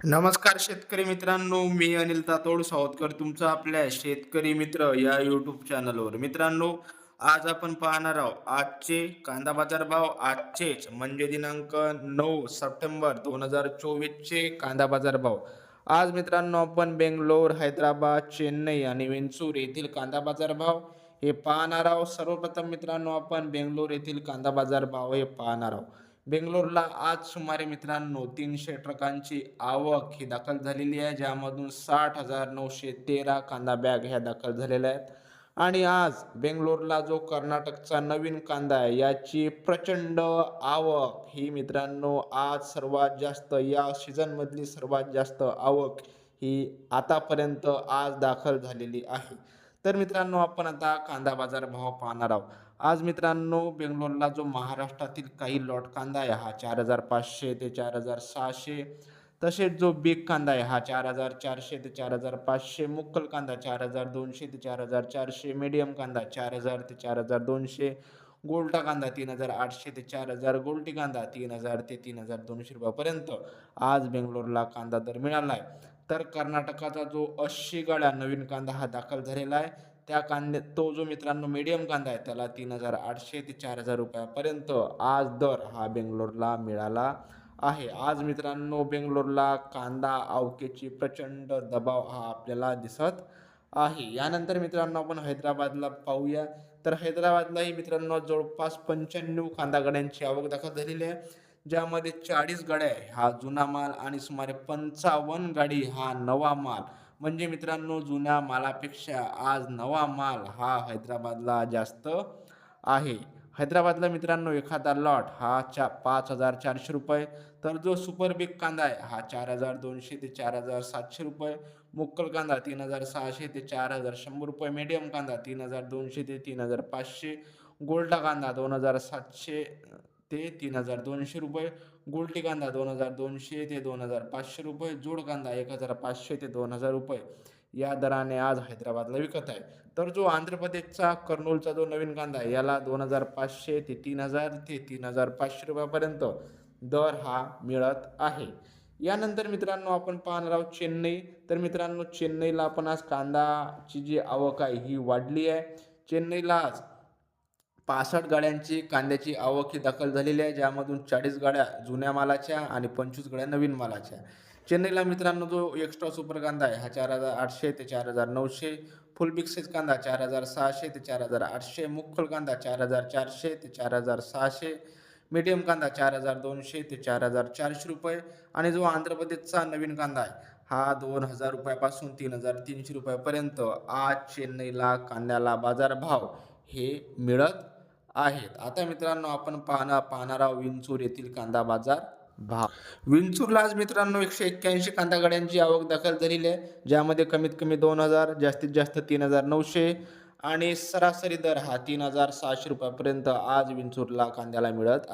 नमस्कार शेतकरी मित्रांनो, मी अनिल तातोड सावतकर तुमचा आपल्या शेतकरी मित्र या यूट्यूब चॅनलवर. मित्रांनो, आज आपण पाहणार आहोत आजचे कांदा बाजार भाव. आजचेच म्हणजे दिनांक 9 सप्टेंबर 2024 चे कांदा बाजार भाव. आज मित्रांनो आपण बेंगलोर, हैदराबाद, चेन्नई आणि वेंचूर येथील कांदा बाजार भाव हे पाहणार आहोत. सर्वप्रथम मित्रांनो आपण बेंगलोर येथील कांदा बाजार भाव हे पाहणार आहोत. बेंगलोरला आज सुमारे मित्रांनो 300 ट्रकांची आवक ही दाखल झालेली आहे, ज्यामधून 60,913 कांदा बॅग ह्या दाखल झालेल्या आहेत. आणि आज बेंगलोरला जो कर्नाटकचा नवीन कांदा आहे याची प्रचंड आवक ही मित्रांनो आज सर्वात जास्त या सीझनमधली सर्वात जास्त आवक ही आतापर्यंत आज दाखल झालेली आहे. तर मित्रांनो आपण आता कांदा बाजार भाव पाहणार आहोत. आज मित्रांनो बेंगलोरला जो महाराष्ट्रातील काही लॉट कांदा आहे हा 4,500 ते 4,600, तसेच जो बिग कांदा आहे हा 4,400 ते 4,500, मुक्कल कांदा 4,200 ते 4,400, मीडियम कांदा 4,000 ते 4,200, गोल्टा कांदा 3,800 ते 4,000, गोल्टी कांदा 3,000 ते 3,200 रुपयापर्यंत आज बेंगलोरला कांदा दर मिळाला आहे. तर कर्नाटकाचा जो 80 गाड्या नवीन कांदा हा दाखल झालेला आहे, त्या तो जो मित्रांनो मीडियम कांदा आहे त्याला 3,800 ते 4,000 रुपयापर्यंत आज दर हा बेंगलोरला मिळाला आहे. आज मित्रांनो बेंगलोरला कांदा आवकेची प्रचंड दबाव हा आपल्याला दिसत आहे. यानंतर मित्रांनो आपण हैदराबादला पाहूया. तर हैदराबादलाही मित्रांनो जवळपास 95 कांदा गाड्यांची आवक दाखल झालेली आहे, ज्यामध्ये 40 गाड्या हा जुना माल आणि सुमारे 55 गाडी हा नवा माल. म्हणजे मित्रांनो जुन्या मालापेक्षा आज नवा माल हा हैदराबादला जास्त आहे. हैदराबादला मित्रांनो एखादा लॉट हा 5,400 रुपये, तर जो सुपर बिग कांदा आहे हा 4,200 ते 4,700 रुपये, मुक्कल कांदा 3,600 ते 4,100 रुपये, मीडियम कांदा 3,200 ते 3,500, गोल्डा कांदा 2,700 ते 3,200 रुपये, गुलटी कांदा 2,200 ते 2,500 रुपये, जोड कांदा 1,500 ते 2,000 रुपये या दराने आज हैदराबादला विकत आहे. तर जो आंध्र प्रदेशचा कर्नूलचा जो नवीन कांदा आहे याला 2,500 ते 3,000 ते 3,500 रुपयापर्यंत दर हा मिळत आहे. यानंतर मित्रांनो आपण पाहणार आहोत चेन्नई. तर मित्रांनो चेन्नईला आपण आज कांदाची जी आवक आहे ही वाढली आहे. चेन्नईला आज 65 गाड्यांची कांद्याची आवक ही दाखल झालेली आहे, ज्यामधून 40 गाड्या जुन्या मालाच्या आणि 25 गाड्या नवीन मालाच्या. चेन्नईला मित्रांनो जो एक्स्ट्रा सुपर कांदा आहे हा 4,800 ते 4,900, फुल बिग साईज कांदा 4,600 ते 4,800, मुख्खल कांदा 4,400 ते 4,600, मीडियम कांदा 4,200 ते 4,400 रुपये आणि जो आंध्र प्रदेशचा नवीन कांदा आहे हा 2,000 रुपयापासून 3,300 रुपयापर्यंत आज चेन्नईला कांद्याला बाजारभाव हे मिळत आहेत. आता मित्रांनो आपण पाहणार आहोत विंचूर येथील कांदा बाजार भाव. विंचूरला आज मित्रांनो 181 कांदा गाड्यांची आवक दाखल झालेली आहे, ज्यामध्ये कमीत कमी 2,000, जास्तीत जास्त 3,900 आणि सरासरी दर हा 3,600 रुपयापर्यंत आज विंचूरला कांद्याला मिळत आहे.